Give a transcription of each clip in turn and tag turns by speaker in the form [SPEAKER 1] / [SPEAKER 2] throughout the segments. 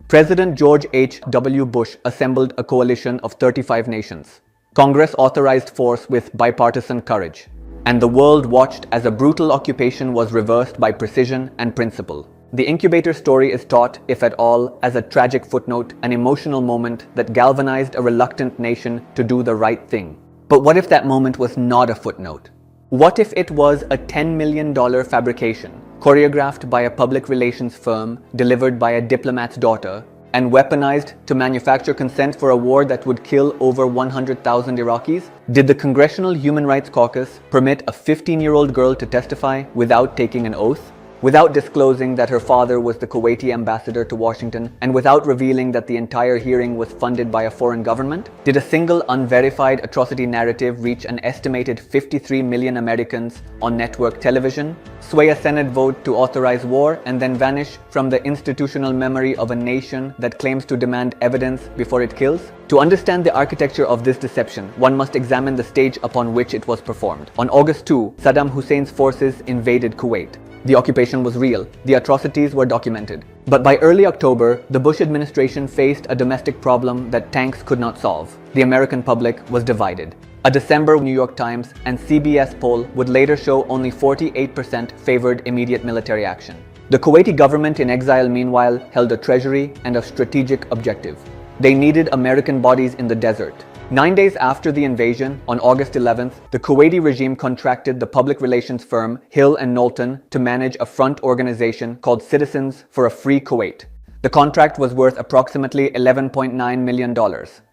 [SPEAKER 1] President George H.W. Bush assembled a coalition of 35 nations. Congress authorized force with bipartisan courage, and the world watched as a brutal occupation was reversed by precision and principle. The incubator story is taught, if at all, as a tragic footnote, an emotional moment that galvanized a reluctant nation to do the right thing. But what if that moment was not a footnote? What if it was a $10 million fabrication, choreographed by a public relations firm, delivered by a diplomat's daughter, and weaponized to manufacture consent for a war that would kill over 100,000 Iraqis? Did the Congressional Human Rights Caucus permit a 15-year-old girl to testify without taking an oath? Without disclosing that her father was the Kuwaiti ambassador to Washington, and without revealing that the entire hearing was funded by a foreign government? Did a single unverified atrocity narrative reach an estimated 53 million Americans on network television, sway a Senate vote to authorize war, and then vanish from the institutional memory of a nation that claims to demand evidence before it kills? To understand the architecture of this deception, one must examine the stage upon which it was performed. On August 2, Saddam Hussein's forces invaded Kuwait. The occupation was real. The atrocities were documented. But by early October, the Bush administration faced a domestic problem that tanks could not solve. The American public was divided. A December New York Times and CBS poll would later show only 48% favored immediate military action. The Kuwaiti government in exile, meanwhile, held a treasury and a strategic objective. They needed American bodies in the desert. 9 days after the invasion, on August 11th, the Kuwaiti regime contracted the public relations firm Hill Knowlton to manage a front organization called Citizens for a Free Kuwait. The contract was worth approximately $11.9 million.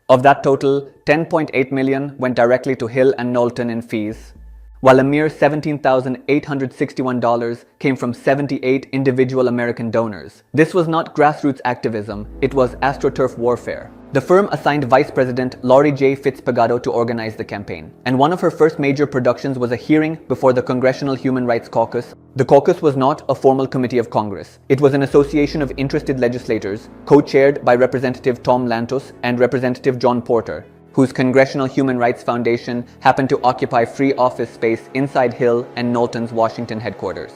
[SPEAKER 1] Of that total, $10.8 million went directly to Hill and Knowlton in fees, while a mere $17,861 came from 78 individual American donors. This was not grassroots activism, it was astroturf warfare. The firm assigned Vice President Laurie J. Fitzpagado to organize the campaign, and one of her first major productions was a hearing before the Congressional Human Rights Caucus. The caucus was not a formal committee of Congress. It was an association of interested legislators, co-chaired by Representative Tom Lantos and Representative John Porter, whose Congressional Human Rights Foundation happened to occupy free office space inside Hill and Knowlton's Washington headquarters.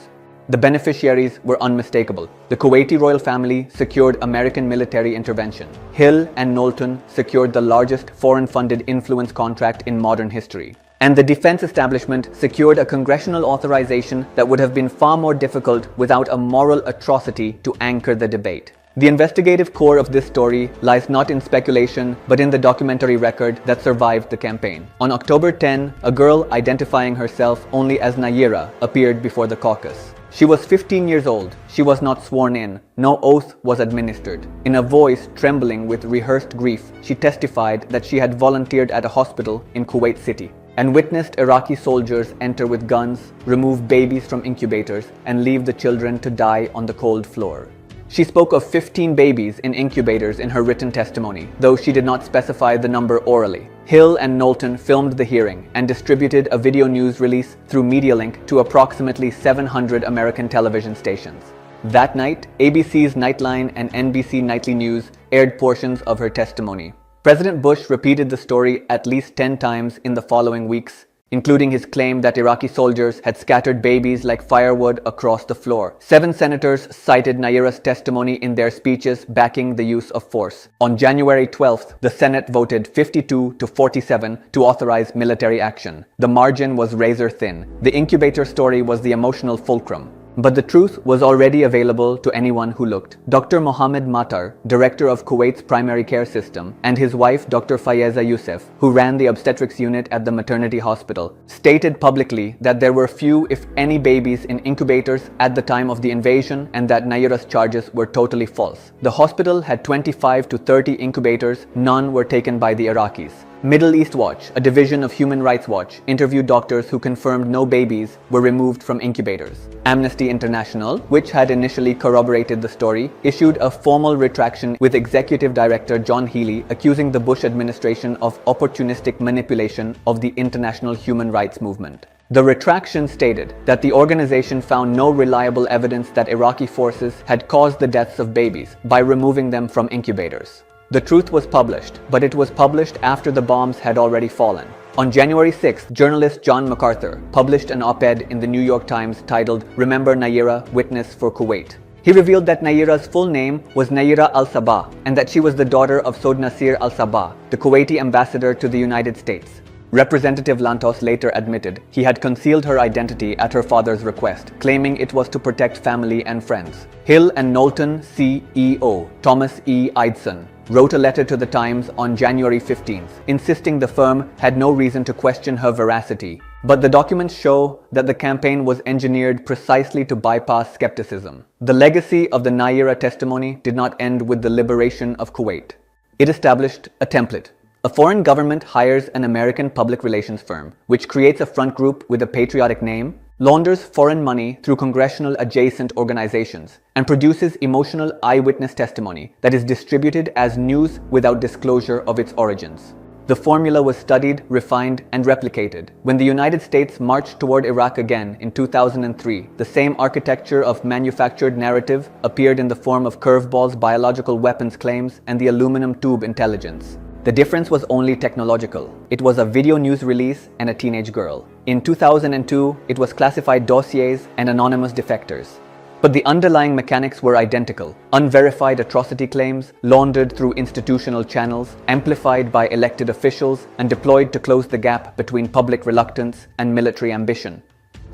[SPEAKER 1] The beneficiaries were unmistakable. The Kuwaiti royal family secured American military intervention. Hill and Knowlton secured the largest foreign-funded influence contract in modern history. And the defense establishment secured a congressional authorization that would have been far more difficult without a moral atrocity to anchor the debate. The investigative core of this story lies not in speculation, but in the documentary record that survived the campaign. On October 10, a girl identifying herself only as Nayirah appeared before the caucus. She was 15 years old. She was not sworn in. No oath was administered. In a voice trembling with rehearsed grief, she testified that she had volunteered at a hospital in Kuwait City and witnessed Iraqi soldiers enter with guns, remove babies from incubators, and leave the children to die on the cold floor. She spoke of 15 babies in incubators in her written testimony, though she did not specify the number orally. Hill and Knowlton filmed the hearing and distributed a video news release through MediaLink to approximately 700 American television stations. That night, ABC's Nightline and NBC Nightly News aired portions of her testimony. President Bush repeated the story at least 10 times in the following weeks, including his claim that Iraqi soldiers had scattered babies like firewood across the floor. 7 senators cited Nayirah's testimony in their speeches backing the use of force. On January 12th, the Senate voted 52 to 47 to authorize military action. The margin was razor thin. The incubator story was the emotional fulcrum. But the truth was already available to anyone who looked. Dr. Mohammed Matar, director of Kuwait's primary care system, and his wife Dr. Fayeza Youssef, who ran the obstetrics unit at the maternity hospital, stated publicly that there were few, if any, babies in incubators at the time of the invasion and that Nayirah's charges were totally false. The hospital had 25 to 30 incubators. None were taken by the Iraqis. Middle East Watch, a division of Human Rights Watch, interviewed doctors who confirmed no babies were removed from incubators. Amnesty International, which had initially corroborated the story, issued a formal retraction with Executive Director John Healey accusing the Bush administration of opportunistic manipulation of the international human rights movement. The retraction stated that the organization found no reliable evidence that Iraqi forces had caused the deaths of babies by removing them from incubators. The truth was published, but it was published after the bombs had already fallen. On January 6th, journalist John MacArthur published an op-ed in the New York Times titled "Remember Nayirah, Witness for Kuwait." He revealed that Nayirah's full name was Nayirah al-Sabah and that she was the daughter of Saud Nasir al-Sabah, the Kuwaiti ambassador to the United States. Representative Lantos later admitted he had concealed her identity at her father's request, claiming it was to protect family and friends. Hill and Knowlton CEO Thomas E. Eidson wrote a letter to the Times on January 15th, insisting the firm had no reason to question her veracity. But the documents show that the campaign was engineered precisely to bypass skepticism. The legacy of the Nayirah testimony did not end with the liberation of Kuwait. It established a template. A foreign government hires an American public relations firm, which creates a front group with a patriotic name, launders foreign money through congressional adjacent organizations, and produces emotional eyewitness testimony that is distributed as news without disclosure of its origins. The formula was studied, refined, and replicated. When the United States marched toward Iraq again in 2003, the same architecture of manufactured narrative appeared in the form of curveballs, biological weapons claims, and the aluminum tube intelligence. The difference was only technological. It was a video news release and a teenage girl. In 2002, it was classified dossiers and anonymous defectors. But the underlying mechanics were identical. Unverified atrocity claims, laundered through institutional channels, amplified by elected officials, and deployed to close the gap between public reluctance and military ambition.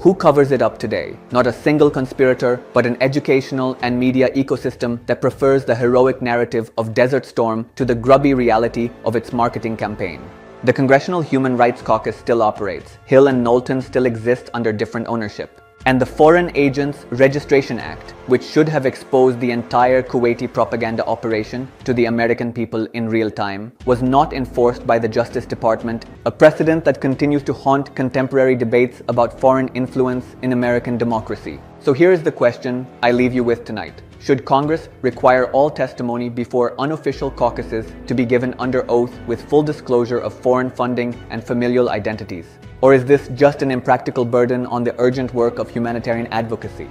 [SPEAKER 1] Who covers it up today? Not a single conspirator, but an educational and media ecosystem that prefers the heroic narrative of Desert Storm to the grubby reality of its marketing campaign. The Congressional Human Rights Caucus still operates. Hill and Knowlton still exist under different ownership. And the Foreign Agents Registration Act, which should have exposed the entire Kuwaiti propaganda operation to the American people in real time, was not enforced by the Justice Department, a precedent that continues to haunt contemporary debates about foreign influence in American democracy. So here is the question I leave you with tonight. Should Congress require all testimony before unofficial caucuses to be given under oath with full disclosure of foreign funding and familial identities? Or is this just an impractical burden on the urgent work of humanitarian advocacy?